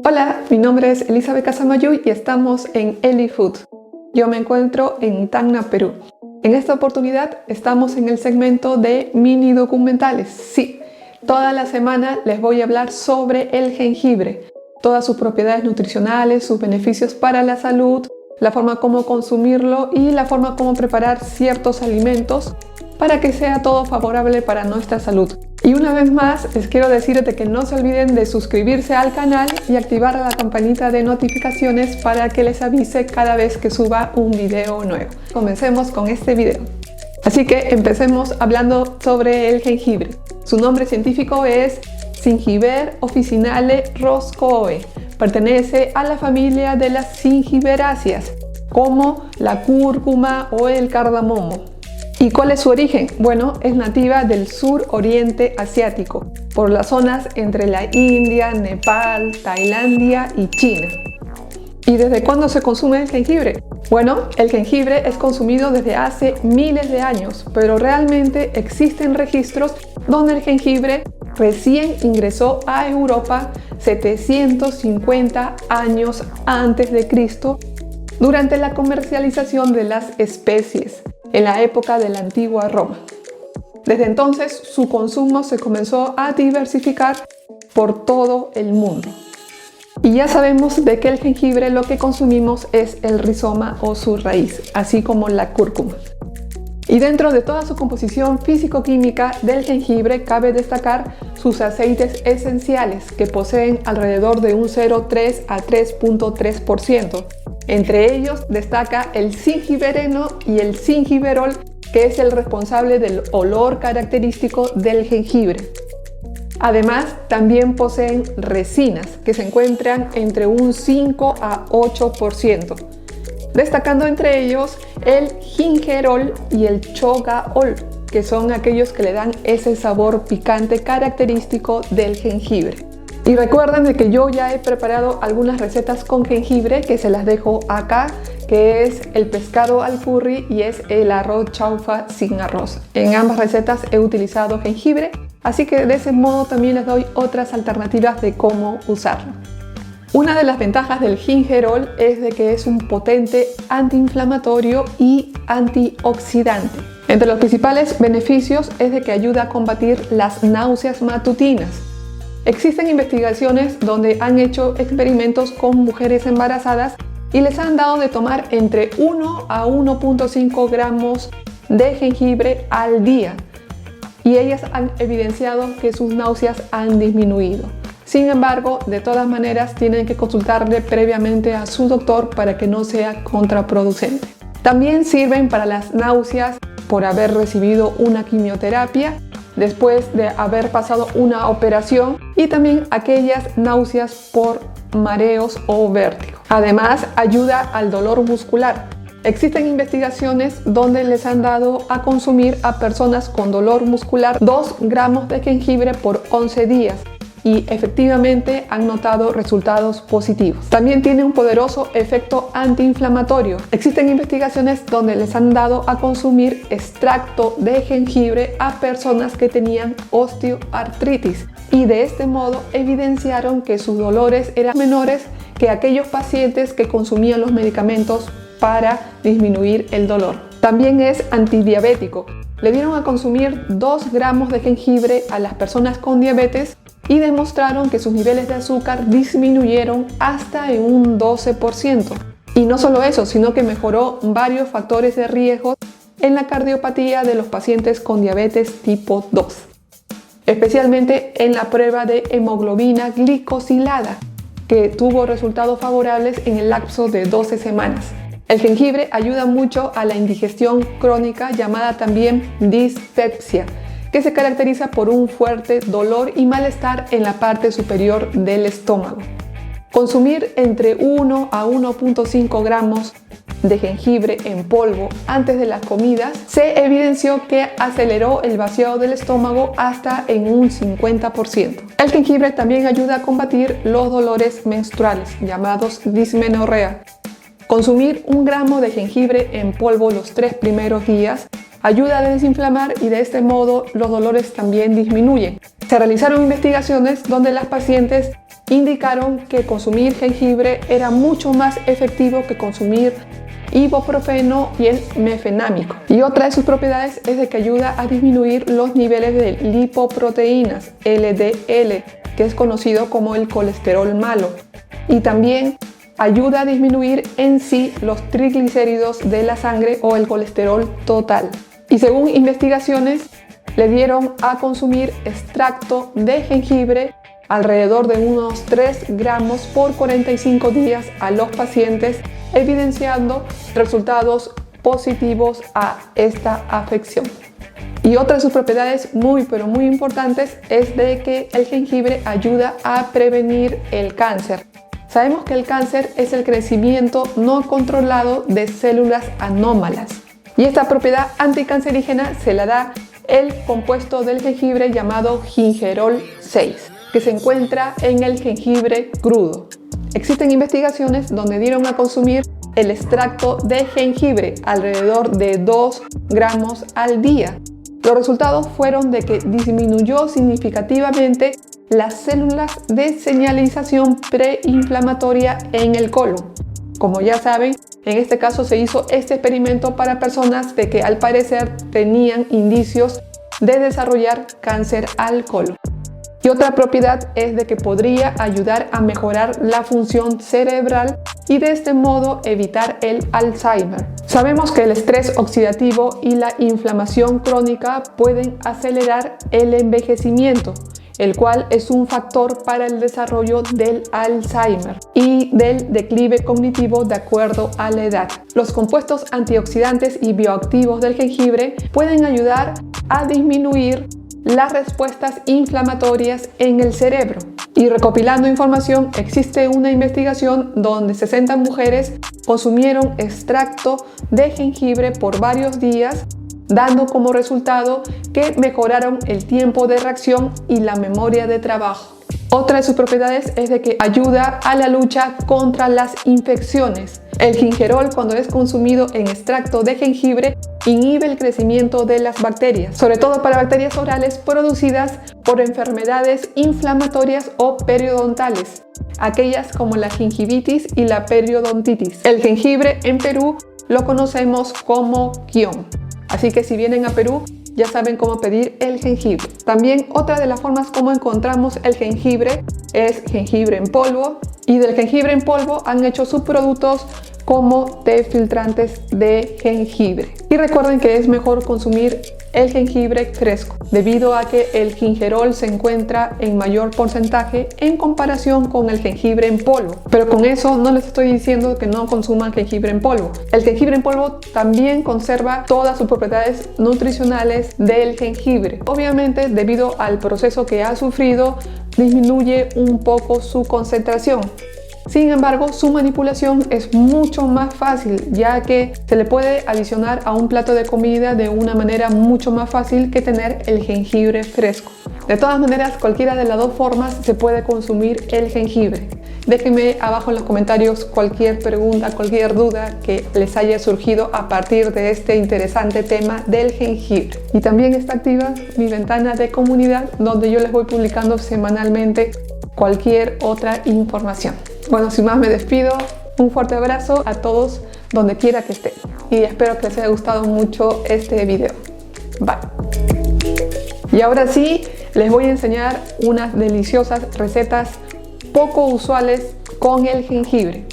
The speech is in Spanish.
Hola, mi nombre es Elizabeth Casamayuy y estamos en Elifood. Yo me encuentro en Tacna, Perú. En esta oportunidad estamos en el segmento de mini documentales. Sí, toda la semana les voy a hablar sobre el jengibre, todas sus propiedades nutricionales, sus beneficios para la salud, la forma como consumirlo y la forma como preparar ciertos alimentos para que sea todo favorable para nuestra salud. Y una vez más, les quiero decirte que no se olviden de suscribirse al canal y activar la campanita de notificaciones para que les avise cada vez que suba un video nuevo. Comencemos con este video. Así que empecemos hablando sobre el jengibre. Su nombre científico es Zingiber officinale roscoe. Pertenece a la familia de las zingiberáceas, como la cúrcuma o el cardamomo. ¿Y cuál es su origen? Bueno, es nativa del sur-oriente asiático, por las zonas entre la India, Nepal, Tailandia y China. ¿Y desde cuándo se consume el jengibre? Bueno, el jengibre es consumido desde hace miles de años, pero realmente existen registros donde el jengibre recién ingresó a Europa 750 años antes de Cristo durante la comercialización de las especies en la época de la antigua Roma. Desde entonces su consumo se comenzó a diversificar por todo el mundo. Y ya sabemos de que el jengibre lo que consumimos es el rizoma o su raíz, así como la cúrcuma. Y dentro de toda su composición físico-química del jengibre cabe destacar sus aceites esenciales, que poseen alrededor de un 0,3 a 3,3%. Entre ellos destaca el zingibereno y el zingiberol, que es el responsable del olor característico del jengibre. Además, también poseen resinas, que se encuentran entre un 5 a 8%, destacando entre ellos el gingerol y el chogaol, que son aquellos que le dan ese sabor picante característico del jengibre. Y recuerden de que yo ya he preparado algunas recetas con jengibre que se las dejo acá, que es el pescado al curry y es el arroz chaufa sin arroz. En ambas recetas he utilizado jengibre, así que de ese modo también les doy otras alternativas de cómo usarlo. Una de las ventajas del gingerol es de que es un potente antiinflamatorio y antioxidante. Entre los principales beneficios es de que ayuda a combatir las náuseas matutinas. Existen investigaciones donde han hecho experimentos con mujeres embarazadas y les han dado de tomar entre 1 a 1,5 gramos de jengibre al día y ellas han evidenciado que sus náuseas han disminuido. Sin embargo, de todas maneras tienen que consultarle previamente a su doctor para que no sea contraproducente. También sirven para las náuseas por haber recibido una quimioterapia, después de haber pasado una operación y también aquellas náuseas por mareos o vértigo. Además, ayuda al dolor muscular. Existen investigaciones donde les han dado a consumir a personas con dolor muscular 2 gramos de jengibre por 11 días y efectivamente han notado resultados positivos. También tiene un poderoso efecto antiinflamatorio. Existen investigaciones donde les han dado a consumir extracto de jengibre a personas que tenían osteoartritis y de este modo evidenciaron que sus dolores eran menores que aquellos pacientes que consumían los medicamentos para disminuir el dolor. También es antidiabético. Le dieron a consumir 2 gramos de jengibre a las personas con diabetes y demostraron que sus niveles de azúcar disminuyeron hasta en un 12%. Y no solo eso, sino que mejoró varios factores de riesgo en la cardiopatía de los pacientes con diabetes tipo 2, especialmente en la prueba de hemoglobina glicosilada, que tuvo resultados favorables en el lapso de 12 semanas. El jengibre ayuda mucho a la indigestión crónica, llamada también dispepsia, que se caracteriza por un fuerte dolor y malestar en la parte superior del estómago. Consumir entre 1 a 1,5 gramos de jengibre en polvo antes de las comidas se evidenció que aceleró el vaciado del estómago hasta en un 50%. El jengibre también ayuda a combatir los dolores menstruales, llamados dismenorrea. Consumir 1 gramo de jengibre en polvo los 3 primeros días ayuda a desinflamar y de este modo los dolores también disminuyen. Se realizaron investigaciones donde las pacientes indicaron que consumir jengibre era mucho más efectivo que consumir ibuprofeno y el mefenámico. Y otra de sus propiedades es de que ayuda a disminuir los niveles de lipoproteínas, LDL, que es conocido como el colesterol malo. Y también ayuda a disminuir en sí los triglicéridos de la sangre o el colesterol total. Y según investigaciones, le dieron a consumir extracto de jengibre alrededor de unos 3 gramos por 45 días a los pacientes, evidenciando resultados positivos a esta afección. Y otra de sus propiedades muy importantes es de que el jengibre ayuda a prevenir el cáncer. Sabemos que el cáncer es el crecimiento no controlado de células anómalas. Y esta propiedad anticancerígena se la da el compuesto del jengibre llamado gingerol 6, que se encuentra en el jengibre crudo. Existen investigaciones donde dieron a consumir el extracto de jengibre alrededor de 2 gramos al día. Los resultados fueron de que disminuyó significativamente las células de señalización preinflamatoria en el colon. Como ya saben, en este caso se hizo este experimento para personas de que al parecer tenían indicios de desarrollar cáncer al colon. Y otra propiedad es de que podría ayudar a mejorar la función cerebral y de este modo evitar el Alzheimer. Sabemos que el estrés oxidativo y la inflamación crónica pueden acelerar el envejecimiento, el cual es un factor para el desarrollo del Alzheimer y del declive cognitivo de acuerdo a la edad. Los compuestos antioxidantes y bioactivos del jengibre pueden ayudar a disminuir las respuestas inflamatorias en el cerebro. Y recopilando información, existe una investigación donde 60 mujeres consumieron extracto de jengibre por varios días, dando como resultado que mejoraron el tiempo de reacción y la memoria de trabajo. Otra de sus propiedades es de que ayuda a la lucha contra las infecciones. El gingerol, cuando es consumido en extracto de jengibre, inhibe el crecimiento de las bacterias, sobre todo para bacterias orales producidas por enfermedades inflamatorias o periodontales, aquellas como la gingivitis y la periodontitis. El jengibre en Perú lo conocemos como kion. Así que si vienen a Perú, ya saben cómo pedir el jengibre. También otra de las formas como encontramos el jengibre es jengibre en polvo. Y del jengibre en polvo han hecho subproductos como té filtrantes de jengibre. Y recuerden que es mejor consumir el jengibre fresco, debido a que el gingerol se encuentra en mayor porcentaje en comparación con el jengibre en polvo. Pero con eso no les estoy diciendo que no consuman jengibre en polvo. El jengibre en polvo también conserva todas sus propiedades nutricionales del jengibre. Obviamente, debido al proceso que ha sufrido, disminuye un poco su concentración. Sin embargo, su manipulación es mucho más fácil, ya que se le puede adicionar a un plato de comida de una manera mucho más fácil que tener el jengibre fresco. De todas maneras, cualquiera de las dos formas se puede consumir el jengibre. Déjenme abajo en los comentarios cualquier pregunta, cualquier duda que les haya surgido a partir de este interesante tema del jengibre. Y también está activa mi ventana de comunidad, donde yo les voy publicando semanalmente cualquier otra información. Bueno, sin más me despido. Un fuerte abrazo a todos donde quiera que estén. Y espero que les haya gustado mucho este video. Bye. Y ahora sí, les voy a enseñar unas deliciosas recetas poco usuales con el jengibre.